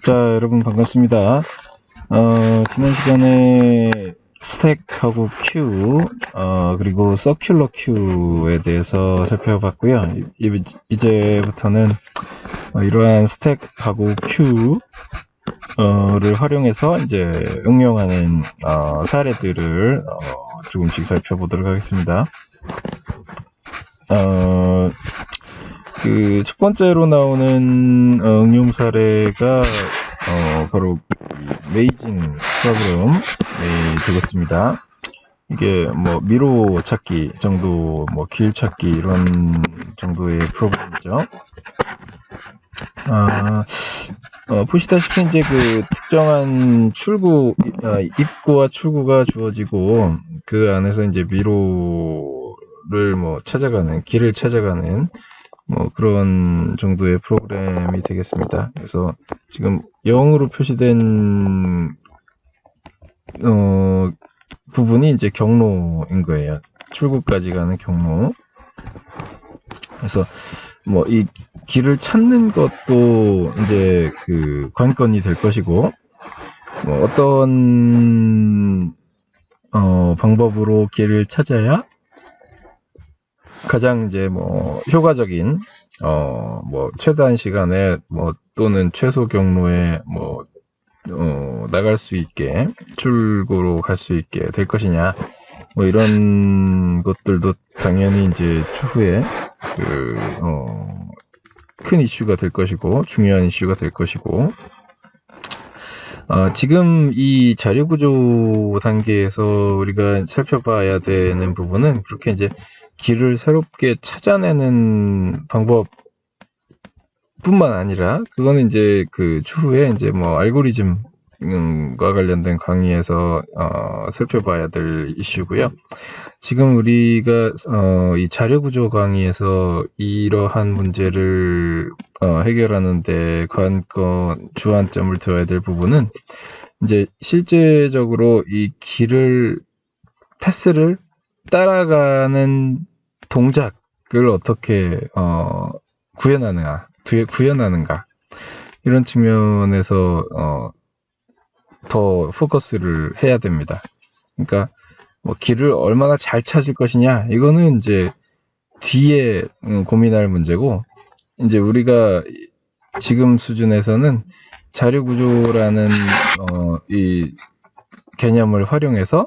자, 여러분 반갑습니다. 지난 시간에 스택하고 큐, 그리고 서큘러 큐에 대해서 살펴봤고요. 이제부터는 이러한 스택하고 큐를 활용해서 이제 응용하는 사례들을 조금씩 살펴보도록 하겠습니다. 그 첫 번째로 나오는 응용 사례가 바로 메이징 프로그램이 되겠습니다. 이게 뭐 미로 찾기 정도, 뭐 길 찾기 이런 정도의 프로그램이죠. 보시다시피 이제 그 특정한 입구와 출구가 주어지고 그 안에서 이제 미로를 뭐 찾아가는, 길을 찾아가는 뭐 그런 정도의 프로그램이 되겠습니다. 그래서 지금 0으로 표시된 부분이 이제 경로인 거예요. 출구까지 가는 경로. 그래서 뭐 이 길을 찾는 것도 이제 그 관건이 될 것이고, 뭐 어떤 방법으로 길을 찾아야 가장 이제 뭐 효과적인 뭐 최단 시간에 뭐 또는 최소 경로에 뭐 나갈 수 있게, 출구로 갈 수 있게 될 것이냐, 뭐 이런 것들도 당연히 이제 추후에 큰 이슈가 될 것이고, 중요한 이슈가 될 것이고, 지금 이 자료 구조 단계에서 우리가 살펴봐야 되는 부분은 그렇게 이제 길을 새롭게 찾아내는 방법뿐만 아니라, 그거는 이제 그 추후에 이제 뭐 알고리즘과 관련된 강의에서 살펴봐야 될 이슈고요. 지금 우리가 이 자료 구조 강의에서 이러한 문제를 해결하는데 관건, 주안점을 둬야 될 부분은 이제 실제적으로 이 길을, 패스를 따라가는 동작을 어떻게 구현하는가, 이런 측면에서 더 포커스를 해야 됩니다. 그러니까 뭐 길을 얼마나 잘 찾을 것이냐, 이거는 이제 뒤에 고민할 문제고, 이제 우리가 지금 수준에서는 자료 구조라는 이 개념을 활용해서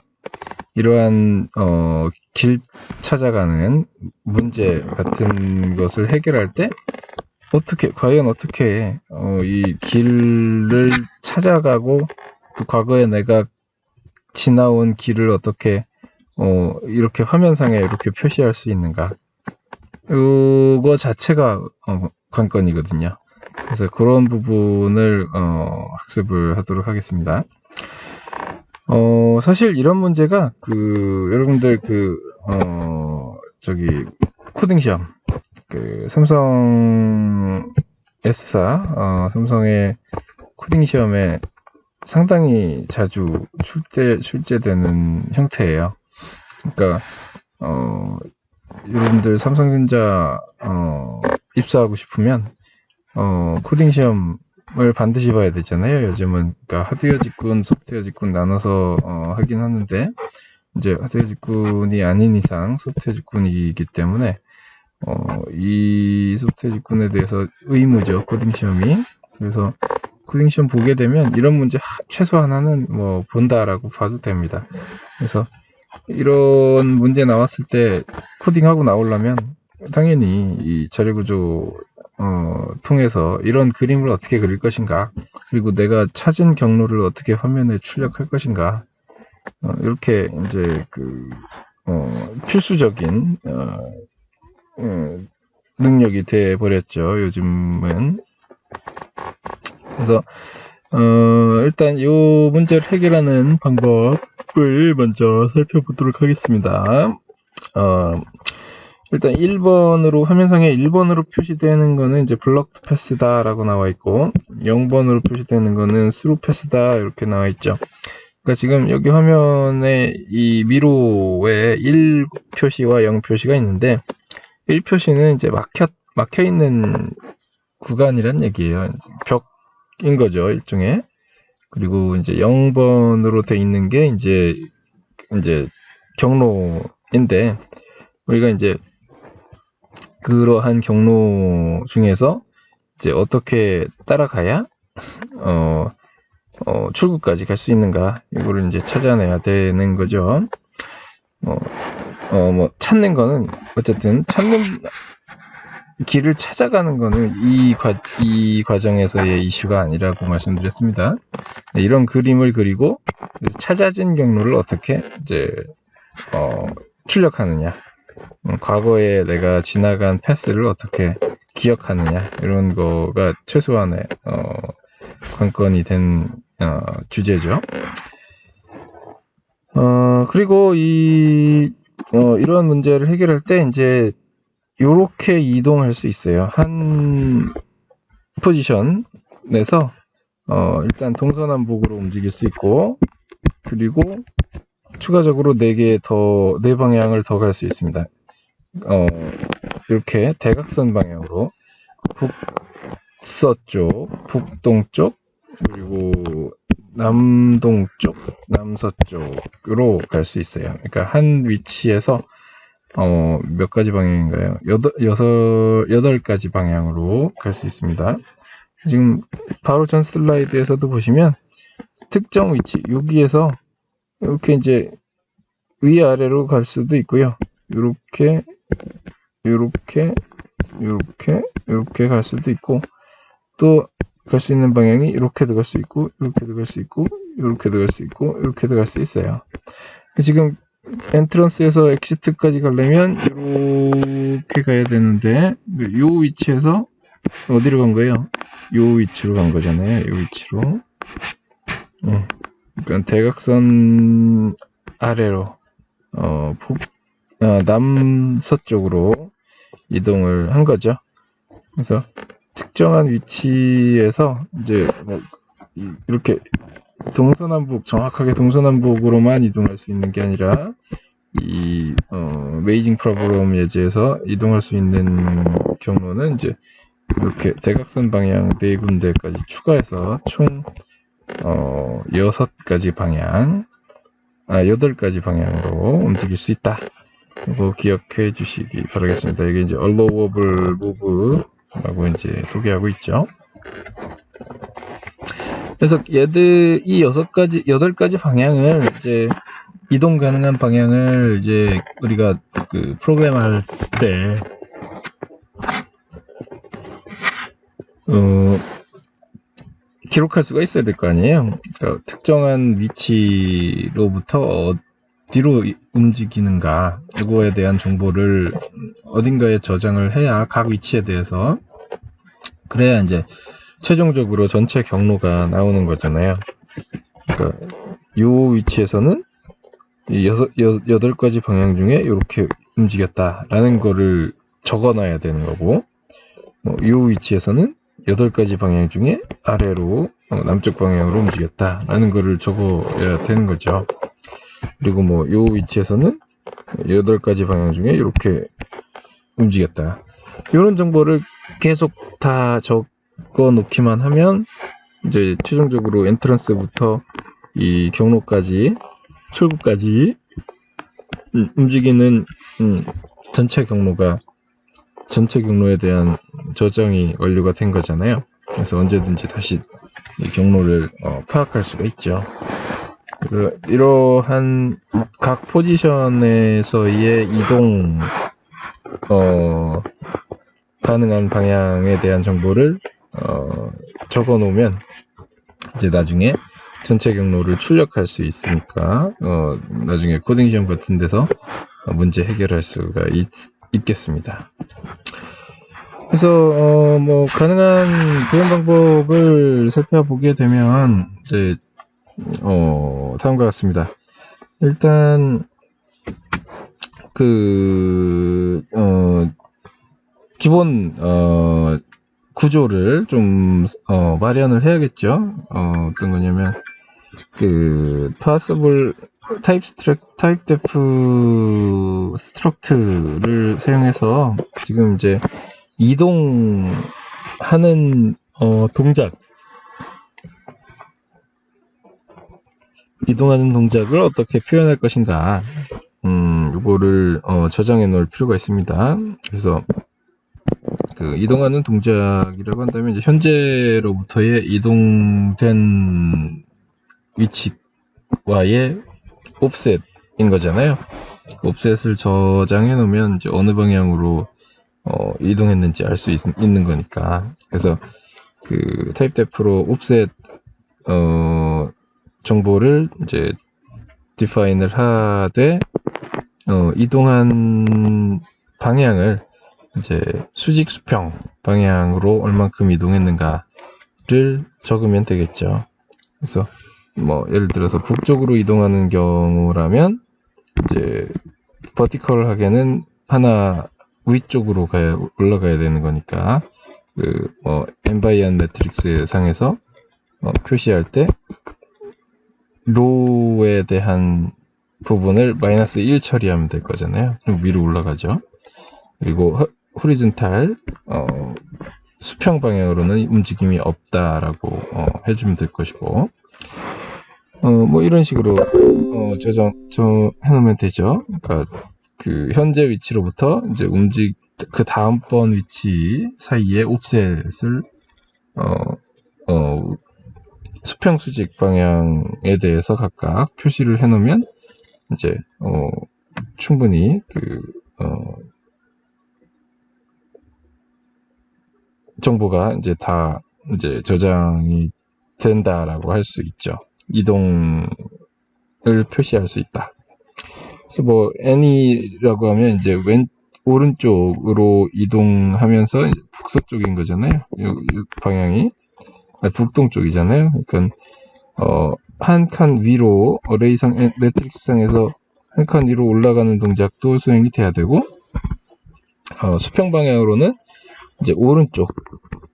이러한 길 찾아가는 문제 같은 것을 해결할 때 과연 어떻게 이 길을 찾아가고, 또 과거에 내가 지나온 길을 어떻게 이렇게 화면상에 이렇게 표시할 수 있는가, 이거 자체가 관건이거든요. 그래서 그런 부분을 학습을 하도록 하겠습니다. 사실 이런 문제가 여러분들 코딩 시험, 삼성 S사 삼성의 코딩 시험에 상당히 자주 출제되는 형태예요. 그러니까 여러분들 삼성전자 입사하고 싶으면 코딩 시험을 반드시 봐야 되잖아요. 요즘은 그러니까 하드웨어 직군, 소프트웨어 직군 나눠서 하긴 하는데, 이제 하드웨어 직군이 아닌 이상 소프트웨어 직군이기 때문에 이 소프트웨어 직군에 대해서 의무죠, 코딩 시험이. 그래서 코딩 시험 보게 되면 이런 문제 최소 하나는 뭐 본다라고 봐도 됩니다. 그래서 이런 문제 나왔을 때 코딩하고 나오려면 당연히 이 자료 구조 통해서 이런 그림을 어떻게 그릴 것인가, 그리고 내가 찾은 경로를 어떻게 화면에 출력할 것인가, 이렇게 이제 필수적인 능력이 돼 버렸죠, 요즘은. 그래서 일단 이 문제를 해결하는 방법을 먼저 살펴보도록 하겠습니다. 일단 1번으로, 화면상에 1번으로 표시되는 거는 이제 블럭드 패스다라고 나와 있고, 0번으로 표시되는 거는 스루 패스다, 이렇게 나와 있죠. 그러니까 지금 여기 화면에 이 미로에 1 표시와 0 표시가 있는데, 1 표시는 이제 막혀 있는 구간이란 얘기예요. 거죠, 일종의. 그리고 이제 0번으로 돼 있는 게 이제 경로인데, 우리가 이제 그러한 경로 중에서 이제 어떻게 따라가야 출구까지 갈 수 있는가, 이거를 이제 찾아내야 되는 거죠. 뭐 찾는 거는 어쨌든 찾는 길을 찾아가는 거는 이 과정에서의 이슈가 아니라고 말씀드렸습니다. 네, 이런 그림을 그리고 찾아진 경로를 어떻게 이제 출력하느냐, 과거에 내가 지나간 패스를 어떻게 기억하느냐, 이런 거가 최소한의 관건이 된 주제죠. 그리고 이런 문제를 해결할 때 이제 요렇게 이동할 수 있어요. 한 포지션에서 일단 동서남북으로 움직일 수 있고, 그리고 추가적으로 4방향을 더 갈 수 있습니다. 이렇게 대각선 방향으로 북서쪽, 북동쪽, 그리고 남동쪽, 남서쪽으로 갈 수 있어요. 그러니까 한 위치에서 몇 가지 방향인가요? 8가지 방향으로 갈 수 있습니다. 지금 바로 전 슬라이드에서도 보시면 특정 위치, 여기에서 이렇게 이제 위아래로 갈 수도 있고요. 이렇게 갈 수도 있고, 또 갈 수 있는 방향이 이렇게도 갈 수 있고, 이렇게도 갈 수 있고, 이렇게도 갈 수 있고, 이렇게도 갈 수 있어요. 지금 엔트런스에서 엑시트까지 가려면 이렇게 가야 되는데, 이 위치에서 어디로 간 거예요? 이 위치로 간 거잖아요. 이 위치로. 그러니까 대각선 아래로 남서쪽으로 이동을 한 거죠. 그래서 특정한 위치에서 이제 이렇게 정확하게 동서남북으로만 이동할 수 있는 게 아니라 이 메이징 프로그램 예제에서 이동할 수 있는 경로는 이제 이렇게 대각선 방향 4군데까지 추가해서 총 8가지 방향으로 움직일 수 있다. 이거 기억해 주시기 바라겠습니다. 이게 이제 allowable move라고 이제 소개하고 있죠. 그래서 이 8가지 방향을 이제 이동 가능한 방향을 이제 우리가 그 프로그램할 때 기록할 수가 있어야 될 거 아니에요. 그러니까 특정한 위치로부터 어디로 움직이는가, 이거에 대한 정보를 어딘가에 저장을 해야 각 위치에 대해서, 그래야 이제 최종적으로 전체 경로가 나오는 거잖아요. 그러니까 이 위치에서는 이 8가지 방향 중에 이렇게 움직였다라는 거를 적어놔야 되는 거고, 이 위치에서는 8가지 방향 중에 아래로 남쪽 방향으로 움직였다라는 거를 적어야 되는 거죠. 그리고 이 위치에서는 8가지 방향 중에 이렇게 움직였다, 이런 정보를 계속 다 적어 놓기만 하면 이제 최종적으로 엔트런스부터 이 경로까지, 출구까지 움직이는 전체 경로에 대한 저장이 완료가 된 거잖아요. 그래서 언제든지 다시 이 경로를 파악할 수가 있죠. 그래서 이러한 각 포지션에서의 이동 가능한 방향에 대한 정보를 적어 놓으면 이제 나중에 전체 경로를 출력할 수 있으니까 나중에 코딩 시험 같은 데서 문제 해결할 수가 있겠습니다. 그래서 가능한 구현 방법을 살펴보게 되면 이제 다음과 같습니다. 일단 기본 구조를 좀 마련을 해야겠죠. 어떤 거냐면 possible type def struct를 사용해서 지금 이제 이동하는 동작, 이동하는 동작을 어떻게 표현할 것인가, 요거를 저장해 놓을 필요가 있습니다. 그래서 그 이동하는 동작이라고 한다면 이제 현재로부터의 이동된 위치와의 옵셋인 거잖아요. 옵셋을 저장해 놓으면 이제 어느 방향으로 이동했는지 알 수 있는 거니까. 그래서 그 타입데프로 옵셋 정보를 이제 디파인을 하되 이동한 방향을 이제 수직 수평 방향으로 얼만큼 이동했는가를 적으면 되겠죠. 그래서 뭐 예를 들어서 북쪽으로 이동하는 경우라면 이제 버티컬하게는 하나 위쪽으로 올라가야 되는 거니까 그 엔바이언 매트릭스 상에서 표시할 때 로에 대한 부분을 마이너스 1 처리하면 될 거잖아요. 그럼 위로 올라가죠. 그리고 호리즌탈 수평 방향으로는 움직임이 없다라고 해주면 될 것이고, 뭐 이런 식으로 해놓으면 되죠. 그러니까 그 현재 위치로부터 이제 그 다음번 위치 사이에 옵셋을 수평 수직 방향에 대해서 각각 표시를 해놓으면 이제 충분히 정보가 이제 다 이제 저장이 된다라고 할 수 있죠. 이동을 표시할 수 있다. 그래서 뭐 any라고 하면 이제 오른쪽으로 이동하면서 북서쪽인 거잖아요. 이 방향이 북동쪽이잖아요. 그러니까 한 칸 위로 어레이상 매트릭스상에서 한 칸 위로 올라가는 동작도 수행이 돼야 되고, 수평 방향으로는 이제 오른쪽,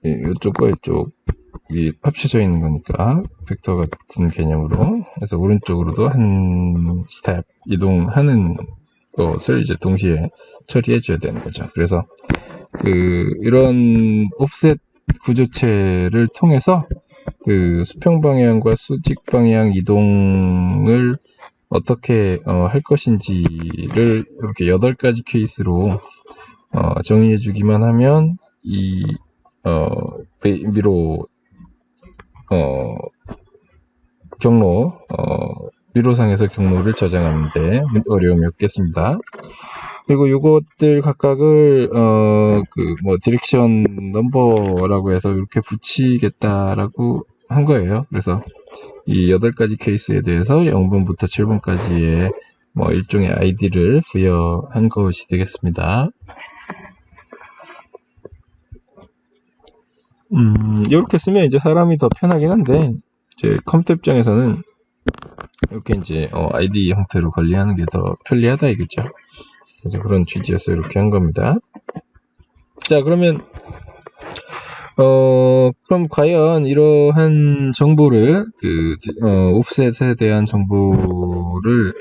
이쪽과 이쪽이 합쳐져 있는 거니까 벡터 같은 개념으로 해서 오른쪽으로도 한 스텝 이동하는 것을 이제 동시에 처리해 줘야 되는 거죠. 그래서 이런 옵셋 구조체를 통해서 그 수평 방향과 수직 방향 이동을 어떻게 할 것인지를 이렇게 8가지 케이스로 정의해 주기만 하면 이 미로 경로 미로상에서 경로를 저장하는데 어려움이 없겠습니다. 그리고 요것들 각각을 디렉션 넘버라고 해서 이렇게 붙이겠다라고 한 거예요. 그래서 이 8가지 케이스에 대해서 0번부터 7번까지의 일종의 아이디를 부여한 것이 되겠습니다. 이렇게 쓰면 이제 사람이 더 편하긴 한데, 이제 컴퓨터 입장에서는 이렇게 이제 아이디 형태로 관리하는 게 더 편리하다 이거죠. 그래서 그런 취지여서 이렇게 한 겁니다. 자, 그러면 그럼 과연 이러한 정보를 옵셋에 대한 정보를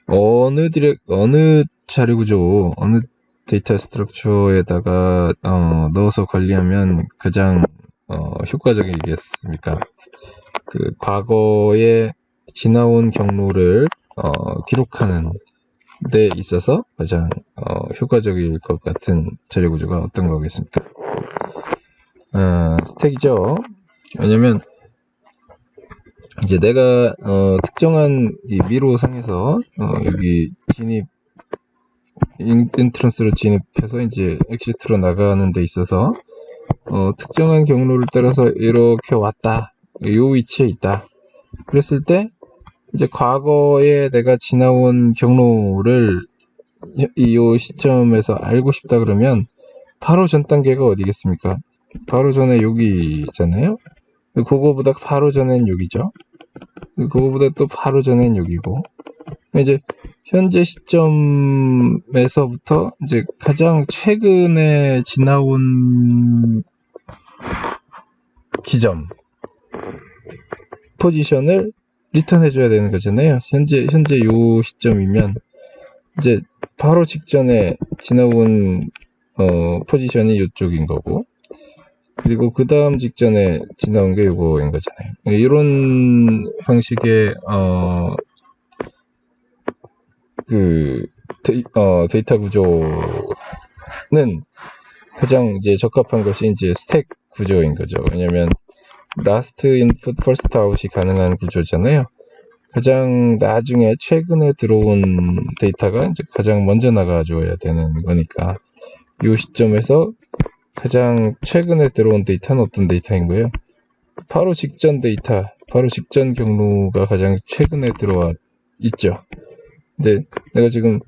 어느 자료 구조, 어느 데이터 스트럭처에다가 넣어서 관리하면 가장 효과적이겠습니까? 과거에 지나온 경로를 기록하는 데 있어서 가장 효과적일 것 같은 자료 구조가 어떤 거겠습니까? 스택이죠. 왜냐면 이제 내가 특정한 이 미로상에서 여기 진입 인트런스로 진입해서 이제 엑시트로 나가는 데 있어서 특정한 경로를 따라서 이렇게 왔다, 이 위치에 있다 그랬을 때 이제 과거에 내가 지나온 경로를 이 시점에서 알고 싶다 그러면 바로 전 단계가 어디겠습니까? 바로 전에 여기잖아요. 그거보다 바로 전엔 여기죠. 그거보다 또 바로 전엔 여기고, 이제 현재 시점에서부터 이제 가장 최근에 지나온 지점 포지션을 리턴해 줘야 되는 거잖아요. 현재 요 시점이면 이제 바로 직전에 지나온 포지션이 이쪽인 거고, 그리고 그 다음 직전에 지나온 게 요거인 거잖아요. 이런 방식의 데이터 구조는 가장 이제 적합한 것이 이제 스택 구조인 거죠. 왜냐면 라스트 인풋 퍼스트 아웃이 가능한 구조잖아요. 가장 나중에 최근에 들어온 데이터가 이제 가장 먼저 나가줘야 되는 거니까 이 시점에서 가장 최근에 들어온 데이터는 어떤 데이터인 거예요? 바로 직전 데이터, 바로 직전 경로가 가장 최근에 들어와 있죠. 근데 내가 지금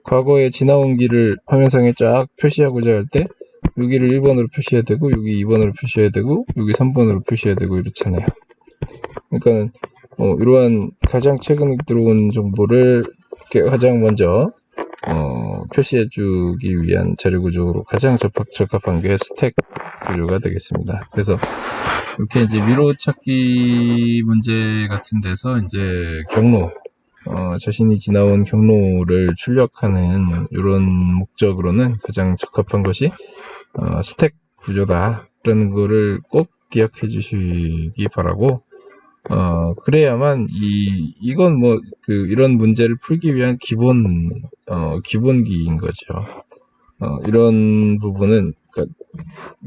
과거에 지나온 길을 화면상에 쫙 표시하고자 할 때 여기를 1번으로 표시해야 되고 여기 2번으로 표시해야 되고 여기 3번으로 표시해야 되고 이렇잖아요. 그러니까 이러한 가장 최근에 들어온 정보를 가장 먼저 표시해주기 위한 자료 구조로 가장 적합한 게 스택 구조가 되겠습니다. 그래서 이렇게 이제 미로 찾기 문제 같은 데서 이제 경로, 자신이 지나온 경로를 출력하는 이런 목적으로는 가장 적합한 것이 스택 구조다라는 거를 꼭 기억해 주시기 바라고, 그래야만 이건 뭐 이런 문제를 풀기 위한 기본기인 거죠. 이런 부분은 그러니까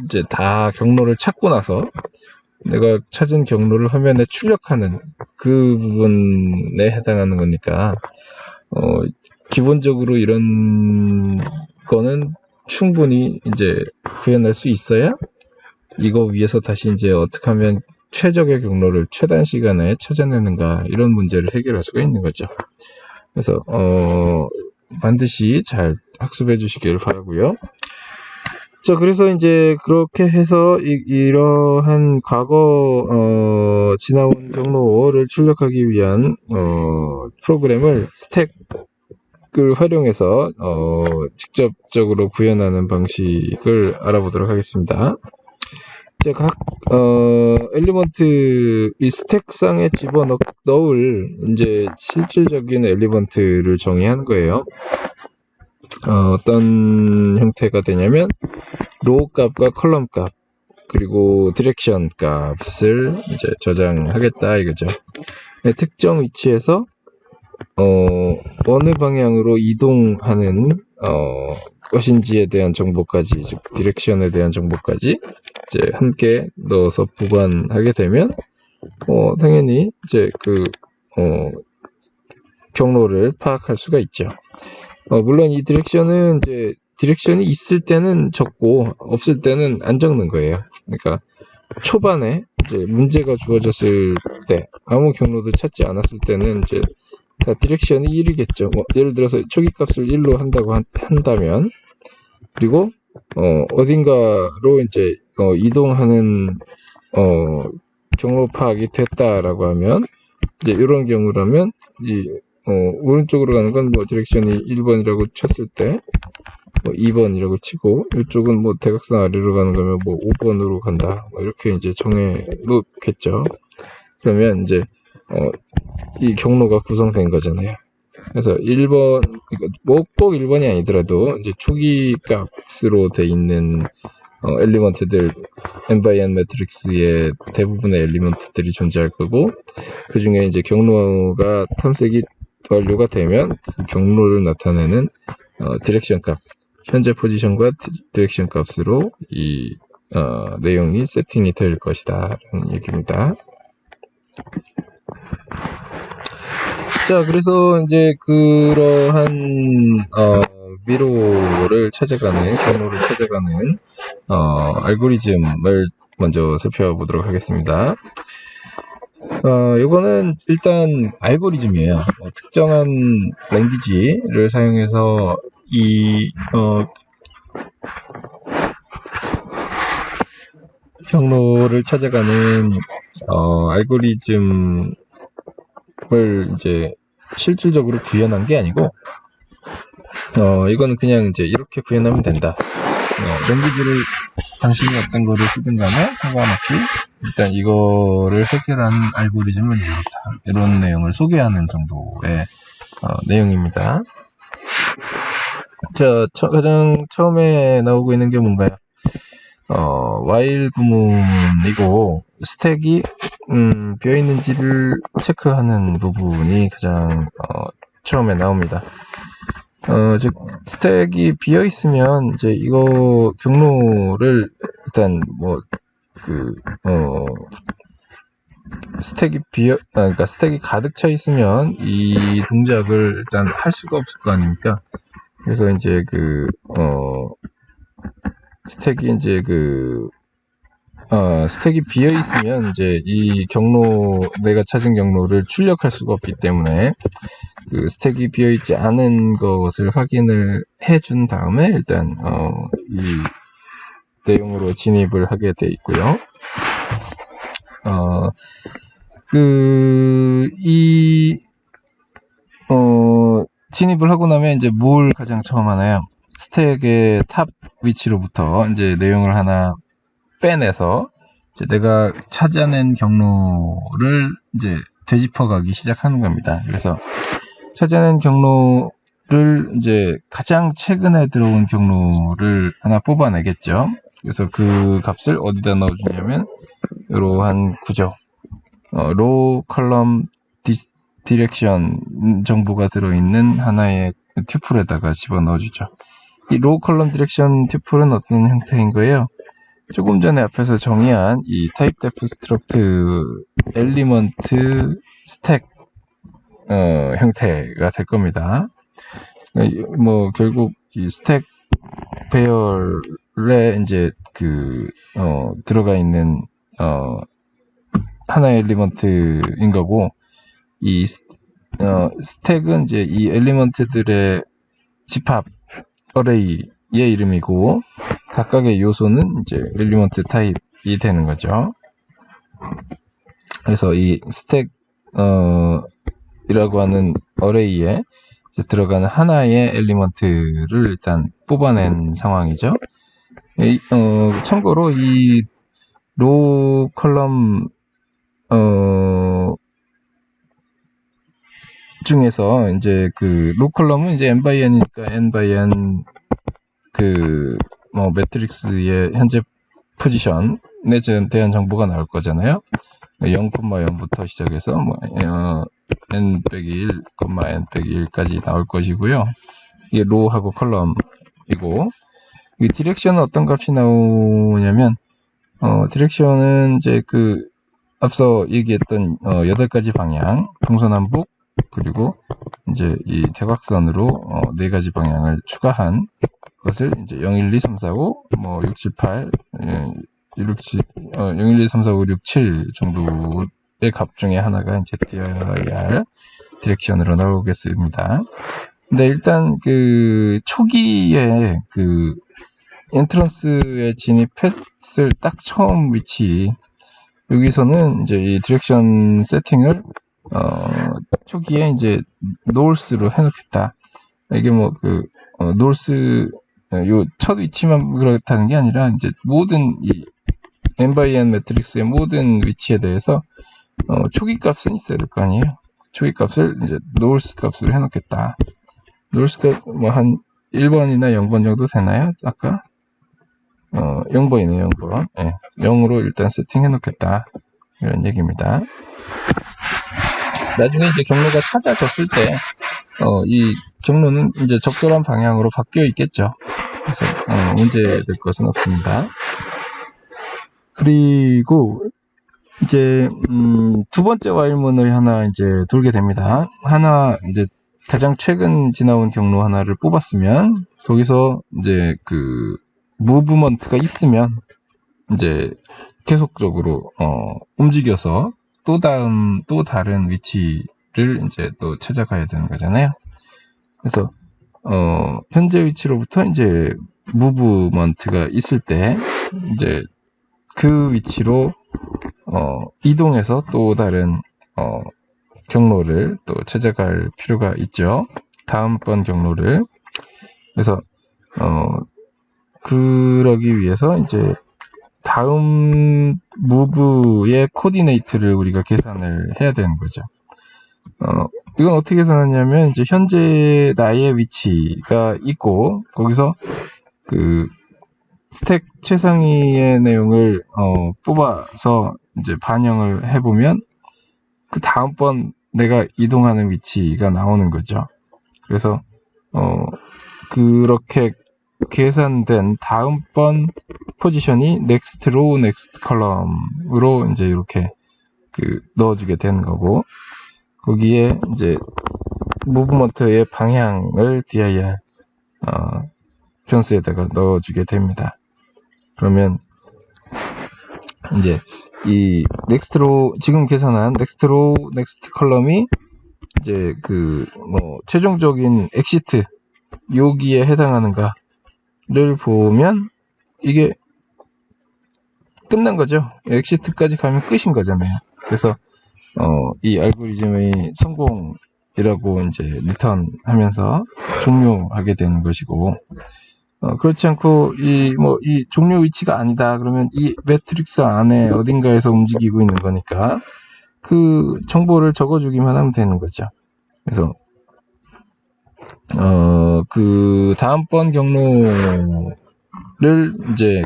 이제 다 경로를 찾고 나서 내가 찾은 경로를 화면에 출력하는 그 부분에 해당하는 거니까 기본적으로 이런 거는 충분히 이제 구현할 수 있어야 이거 위에서 다시 이제 어떻게 하면 최적의 경로를 최단 시간에 찾아내는가 이런 문제를 해결할 수가 있는 거죠. 그래서 반드시 잘 학습해 주시길 바라고요. 자, 그래서 이제 그렇게 해서 이러한 과거 지나온 경로를 출력하기 위한 프로그램을 스택을 활용해서 직접적으로 구현하는 방식을 알아보도록 하겠습니다. 자, 각 엘리먼트 이 스택상에 집어넣을 이제 실질적인 엘리먼트를 정의한 거예요. 어떤 형태가 되냐면 로우 값과 컬럼 값 그리고 디렉션 값을 이제 저장하겠다 이거죠. 네, 특정 위치에서 어느 방향으로 이동하는 것인지에 대한 정보까지, 즉 디렉션에 대한 정보까지 이제 함께 넣어서 보관하게 되면 당연히 이제 경로를 파악할 수가 있죠. 물론 이 디렉션은 이제 디렉션이 있을 때는 적고 없을 때는 안 적는 거예요. 그러니까 초반에 이제 문제가 주어졌을 때 아무 경로도 찾지 않았을 때는 이제 다 디렉션이 1이겠죠. 예를 들어서 초기 값을 1로 한다고 한다면 그리고 어딘가로 이제 이동하는 경로 파악이 됐다라고 하면 이제 이런 경우라면 오른쪽으로 가는 건 뭐 디렉션이 1번이라고 쳤을 때 2번이라고 치고 이쪽은 뭐 대각선 아래로 가는 거면 뭐 5번으로 간다 이렇게 이제 정해 놓겠죠. 그러면 이제 이 경로가 구성된 거잖아요. 그래서 1번 뭐 꼭 1번이 아니더라도 이제 초기 값으로 돼 있는 엘리먼트들 n×n 매트릭스의 대부분의 엘리먼트들이 존재할 거고 그 중에 이제 경로가 탐색이 완료가 되면 그 경로를 나타내는 디렉션 값 현재 포지션과 디렉션 값으로 이 내용이 세팅이 될 것이다 라는 얘기입니다. 자, 그래서 이제 그러한 미로를 찾아가는 경로를 찾아가는 알고리즘을 먼저 살펴보도록 하겠습니다. 이거는 일단 알고리즘이에요. 특정한 랭귀지를 사용해서 이 경로를 찾아가는 알고리즘을 이제 실질적으로 구현한 게 아니고 이거는 그냥 이제 이렇게 구현하면 된다. 랭귀지를 당신이 어떤 거를 쓰든 간에 상관없이 일단 이거를 해결하는 알고리즘은 이렇다. 이런 내용을 소개하는 정도의 내용입니다. 자, 가장 처음에 나오고 있는 게 뭔가요? while 구문이고, 스택이, 비어있는지를 체크하는 부분이 가장, 처음에 나옵니다. 즉, 스택이 비어있으면, 이제 이거 경로를, 일단, 그러니까 스택이 가득 차 있으면, 이 동작을 일단 할 수가 없을 거 아닙니까? 그래서 이제 스택이 이제 스택이 비어 있으면 이제 이 내가 찾은 경로를 출력할 수가 없기 때문에 스택이 비어 있지 않은 것을 확인을 해준 다음에 일단 이 내용으로 진입을 하게 돼 있고요. 진입을 하고 나면 이제 뭘 가장 처음 하나요? 스택의 탑 위치로부터 이제 내용을 하나 빼내서 이제 내가 찾아낸 경로를 이제 되짚어 가기 시작하는 겁니다. 그래서 찾아낸 경로를 이제 가장 최근에 들어온 경로를 하나 뽑아내겠죠. 그래서 그 값을 어디다 넣어주냐면 이러한 구조, row, column, 디렉션 정보가 들어있는 하나의 튜플에다가 집어넣어주죠. 이 row, column, 디렉션 튜플은 어떤 형태인 거예요? 조금 전에 앞에서 정의한 이 typedef struct element stack 형태가 될 겁니다. 결국 이 스택 배열에 이제 들어가 있는 하나의 엘리먼트인 거고, 이 스택은 이제 이 엘리먼트들의 집합 어레이의 이름이고, 각각의 요소는 이제 엘리먼트 타입이 되는 거죠. 그래서 이 스택 이라고 하는 어레이에 들어가는 하나의 엘리먼트를 일단 뽑아낸 상황이죠. 참고로 이 row 컬럼 중에서 이제 row 컬럼은 이제 n by n이니까 n by n 매트릭스의 현재 포지션에 대한 정보가 나올 거잖아요. 0,0부터 시작해서 n-1, n-1까지 나올 것이고요. 이게 row하고 컬럼이고, 이 디렉션은 어떤 값이 나오냐면, 디렉션은 이제 앞서 얘기했던 8가지 방향, 동서남북, 그리고 이제 이 대각선으로 4가지 방향을 추가한 것을 이제 0, 1, 2, 3, 4, 5, 6, 7, 8, 0, 1, 2, 3, 4, 5, 6, 7 정도의 값 중에 하나가 이제 띄어야 할 디렉션으로 나오겠습니다. 근데 일단 초기에 엔트런스에 진입했을 딱 처음 위치, 여기서는 이제 이 디렉션 세팅을 초기에 이제 노스로 해놓겠다. 이게 노스 요 첫 위치만 그렇다는 게 아니라 이제 모든 이 n by n 매트릭스의 모든 위치에 대해서 초기 값은 있어야 될 거 아니에요. 초기 값을 이제 노스 값으로 해놓겠다. 노스가 한 1번이나 0번 정도 되나요? 아까 0번이네요. 0번. 네, 0으로 일단 세팅해 놓겠다. 이런 얘기입니다. 나중에 이제 경로가 찾아졌을 때 이 경로는 이제 적절한 방향으로 바뀌어 있겠죠. 그래서 문제될 것은 없습니다. 그리고 이제 두 번째 while문을 하나 이제 돌게 됩니다. 하나 이제 가장 최근 지나온 경로 하나를 뽑았으면, 거기서 이제 무브먼트가 있으면 이제 계속적으로 움직여서 또 다른 위치를 이제 또 찾아가야 되는 거잖아요. 그래서 현재 위치로부터 이제 무브먼트가 있을 때 이제 그 위치로 이동해서 또 다른 경로를 또 찾아갈 필요가 있죠. 다음번 경로를. 그래서 그러기 위해서 이제 다음 무브의 코디네이트를 우리가 계산을 해야 되는 거죠. 이건 어떻게 계산하냐면, 이제 현재 나의 위치가 있고, 거기서 스택 최상위의 내용을 뽑아서 이제 반영을 해보면 그 다음번 내가 이동하는 위치가 나오는 거죠. 그래서 그렇게 계산된 다음번 포지션이 next row, next column으로 이제 이렇게 넣어주게 되는 거고, 거기에 이제 무브먼트의 방향을 dir 변수에다가 넣어주게 됩니다. 그러면 이제 이 next row, 지금 계산한 next row, next column이 이제 최종적인 엑시트 여기에 해당하는가를 보면 이게 끝난 거죠. 엑시트까지 가면 끝인 거잖아요. 그래서 이 알고리즘의 성공이라고 이제 리턴하면서 종료하게 되는 것이고, 그렇지 않고 이 종료 위치가 아니다 그러면 이 매트릭스 안에 어딘가에서 움직이고 있는 거니까 그 정보를 적어주기만 하면 되는 거죠. 그래서 그 다음번 경로를 이제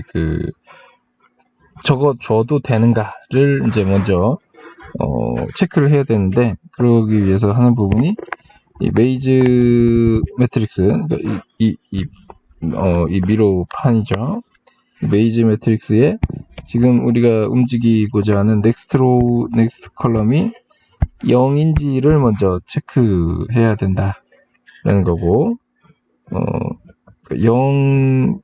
적어줘도 되는가를 이제 먼저 체크를 해야 되는데, 그러기 위해서 하는 부분이 이 메이즈 매트릭스, 그러니까 이 미로판이죠. 메이즈 매트릭스에 지금 우리가 움직이고자 하는 next row, next column이 0인지를 먼저 체크해야 된다라는 거고, 0,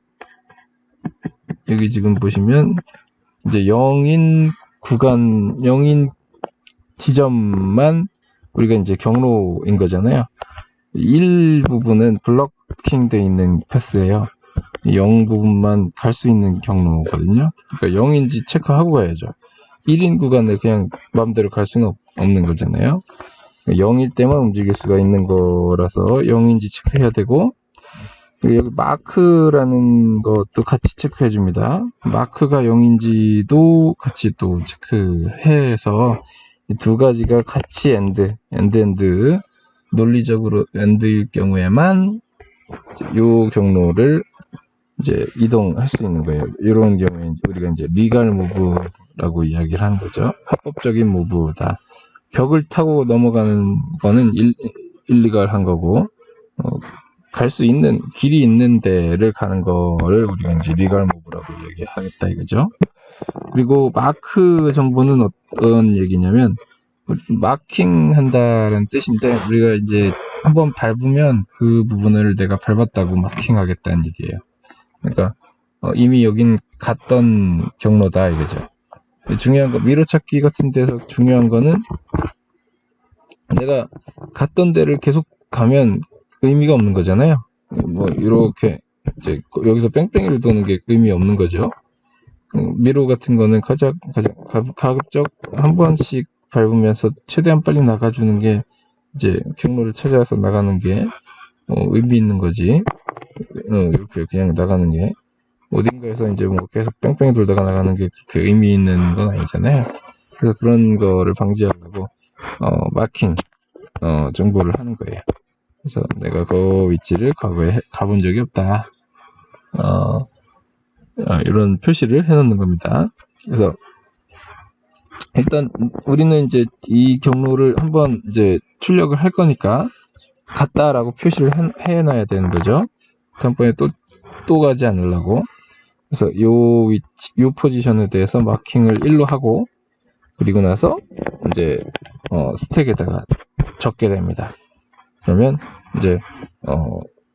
여기 지금 보시면 이제 0인 구간, 0인 지점만 우리가 이제 경로인 거잖아요. 1 부분은 블러킹 돼 있는 패스예요. 0 부분만 갈 수 있는 경로거든요. 그러니까 0인지 체크하고 가야죠. 1인 구간을 그냥 마음대로 갈 수는 없는 거잖아요. 0일 때만 움직일 수가 있는 거라서 0인지 체크해야 되고, 여기 마크라는 것도 같이 체크해 줍니다. 마크가 0인지도 같이 또 체크해서 이 두 가지가 같이 엔드 논리적으로 엔드일 경우에만 요 경로를 이제 이동할 수 있는 거예요. 이런 경우에 우리가 이제 리갈 무브라고 이야기를 하는 거죠. 합법적인 무브다. 벽을 타고 넘어가는 거는 일리갈한 거고, 갈 수 있는 길이 있는 데를 가는 거를 우리가 이제 리갈 무브라고 얘기하겠다 이거죠. 그리고 마크 정보는 어떤 얘기냐면, 마킹 한다는 뜻인데, 우리가 이제 한번 밟으면 그 부분을 내가 밟았다고 마킹하겠다는 얘기예요. 그러니까 이미 여긴 갔던 경로다 이거죠. 중요한 거, 미러 찾기 같은 데서 중요한 거는 내가 갔던 데를 계속 가면 의미가 없는 거잖아요. 뭐 이렇게 이제 여기서 뺑뺑이를 도는 게 의미 없는 거죠. 미러 같은 거는 가급적 한 번씩 밟으면서 최대한 빨리 나가주는 게 이제 경로를 찾아서 나가는 게 의미 있는 거지. 이렇게 그냥 나가는 게 어딘가에서 이제 뭐 계속 뺑뺑이 돌다가 나가는 게 그렇게 의미 있는 건 아니잖아요. 그래서 그런 거를 방지하려고 마킹 정보를 하는 거예요. 그래서 내가 그 위치를 과거에 가본 적이 없다. 이런 표시를 해놓는 겁니다. 그래서 일단 우리는 이제 이 경로를 한번 이제 출력을 할 거니까 갔다라고 표시를 해놔야 되는 거죠. 다음번에 또 가지 않으려고. 그래서 요 위치, 요 포지션에 대해서 마킹을 1로 하고, 그리고 나서 이제 스택에다가 적게 됩니다. 그러면 이제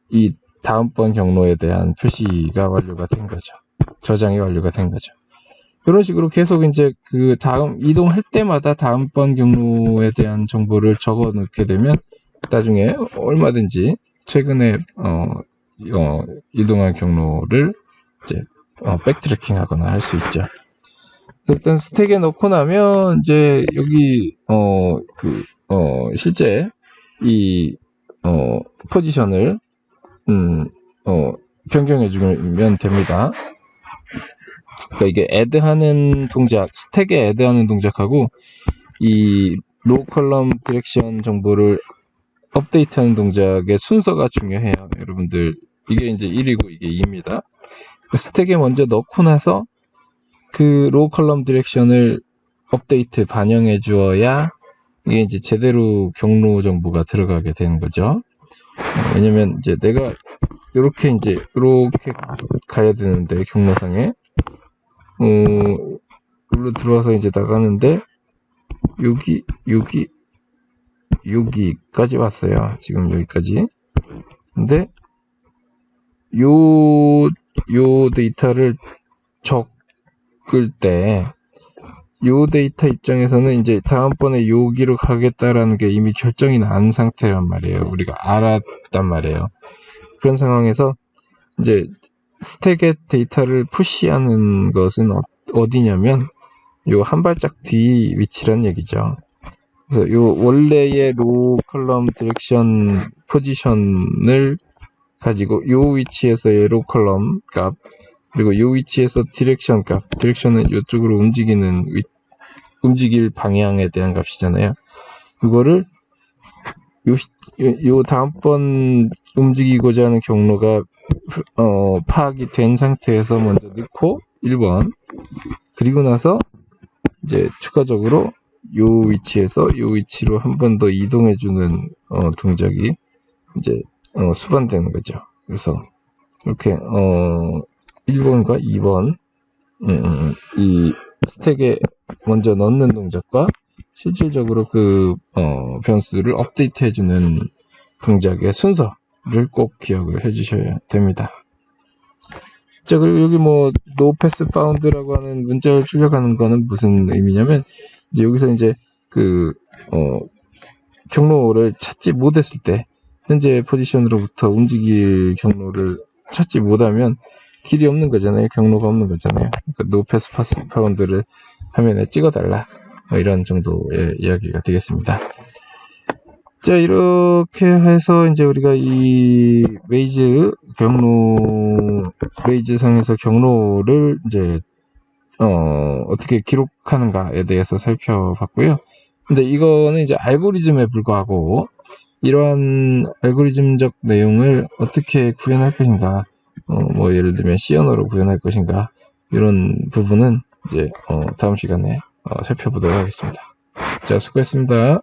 이 다음번 경로에 대한 표시가 완료가 된 거죠. 저장이 완료가 된 거죠. 이런 식으로 계속 이제 그 다음 이동할 때마다 다음번 경로에 대한 정보를 적어 놓게 되면 나중에 얼마든지 최근에 이동한 경로를 이제 백트래킹 하거나 할 수 있죠. 일단 스택에 넣고 나면 이제 여기 실제 이 포지션을 변경해 주면 됩니다. 그러니까 이게 애드하는 동작, 스택에 애드하는 동작하고 이 로우 컬럼 디렉션 정보를 업데이트하는 동작의 순서가 중요해요. 여러분들, 이게 이제 1이고 이게 2입니다. 스택에 먼저 넣고 나서 그 로우 컬럼 디렉션을 업데이트 반영해 주어야 이게 이제 제대로 경로 정보가 들어가게 되는 거죠. 왜냐면 이제 내가 이렇게 가야 되는데 경로상에 여기로 들어와서 이제 나가는데 여기까지 왔어요. 지금 여기까지. 근데 요 데이터를 적을 때 요 데이터 입장에서는 이제 다음번에 여기로 가겠다라는 게 이미 결정이 난 상태란 말이에요. 우리가 알았단 말이에요. 그런 상황에서 이제 스택의 데이터를 푸시하는 것은 어디냐면 요 한 발짝 뒤 위치란 얘기죠. 그래서 요 원래의 로우 컬럼 디렉션 포지션을 가지고 요 위치에서의 로우 컬럼 값, 그리고 요 위치에서 디렉션 값, 디렉션은 이쪽으로 움직일 방향에 대한 값이잖아요. 이거를 요 다음번 움직이고자 하는 경로가 파악이 된 상태에서 먼저 넣고 1번, 그리고 나서 이제 추가적으로 요 위치에서 요 위치로 한 번 더 이동해주는 동작이 이제 수반되는 거죠. 그래서 이렇게 1번과 2번 이 스택에 먼저 넣는 동작과 실질적으로 그 변수를 업데이트 해주는 동작의 순서를 꼭 기억을 해주셔야 됩니다. 자, 그리고 여기 no pass found라고 하는 문자를 출력하는 거는 무슨 의미냐면, 이제 여기서 이제 경로를 찾지 못했을 때, 현재 포지션으로부터 움직일 경로를 찾지 못하면 길이 없는 거잖아요. 경로가 없는 거잖아요. 그러니까 no pass found를 화면에 찍어달라. 이런 정도의 이야기가 되겠습니다. 자, 이렇게 해서 이제 우리가 이 메이즈 상에서 경로를 이제 어떻게 기록하는가에 대해서 살펴봤고요. 근데 이거는 이제 알고리즘에 불과하고, 이러한 알고리즘적 내용을 어떻게 구현할 것인가, 예를 들면 C 언어로 구현할 것인가, 이런 부분은 이제 다음 시간에 살펴보도록 하겠습니다. 자, 수고했습니다.